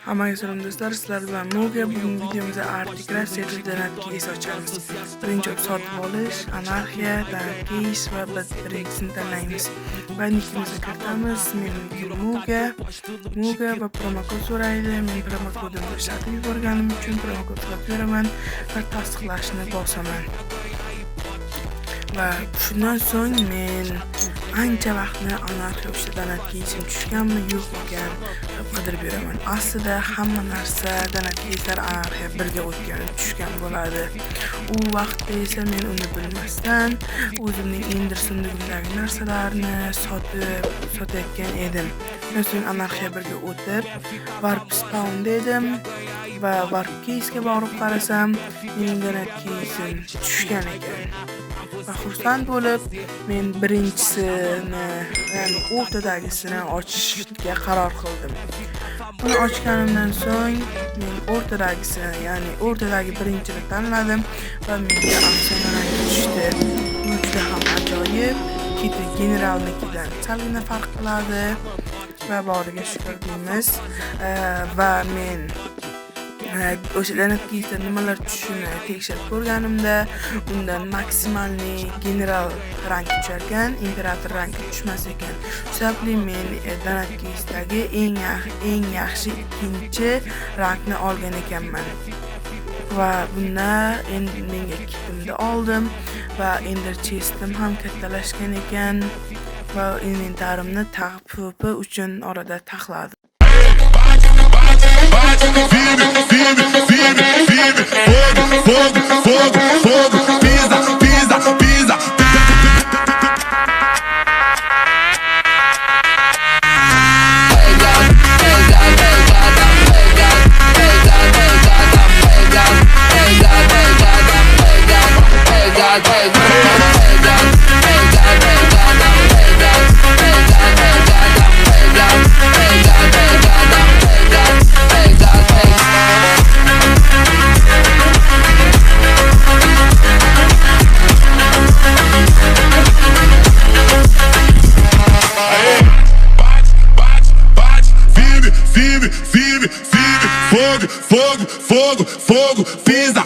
Hammaga salom do'stlar, sizlar bilan Muga. Bugungi videomizda Artigraf sertifikat keys ochamiz. Birinchi sotib olish, anarxiya, keys va birinchisini tanlaymiz. Va nickimizni kiritamiz. Mening Muga va promokod so'raydi. Men promokodimni ishlatib yuborganim uchun promokod beraman va tasdiqlashni bosaman. Va shundan so'ng men ancha vaqtni anarxiya donat keysim tushganmi yo'q ekan qidirib yuraman. Aslida hamma narsa donat keyslar anarxiya birga o'tgan tushgan bo'ladi. U vaqtda esa men uni bilmasdan o'zimning ender sundigimdagi narsalarni sotayotgan edim. So'ng anarxiya birga o'tib warp spawn dedim va warp keysga borib qarasam mening donat keysim tushgan ekan. Va xursand bo'lib men birinchisini, ya'ni o'rtadagisini ochishga qaror qildim. Buni ochganimdan so'ng men o'rtadagisini, ya'ni o'rtadagi birinchini tanladim va menga afsonalar tushdi. Bu juda ham ajoyib, keti generalnikidan salgina farq qiladi va boriga shukr deymiz. Va men o'sha donat keysda nimalar tushishini tekshirib ko'rganimda undan maksimalniy general rank tushar ekan, imperator ranki tushmas ekan. Sababli men donat keysdagi eng yaxshi ikkinchi rankni olgan ekanman. Va bunda endi menga kitimni oldim va ender chestim ham kattalashgan ekan va inventarimni taqib uchun orada taxladim. Fogo, pisa. Firme, fogo, pisa.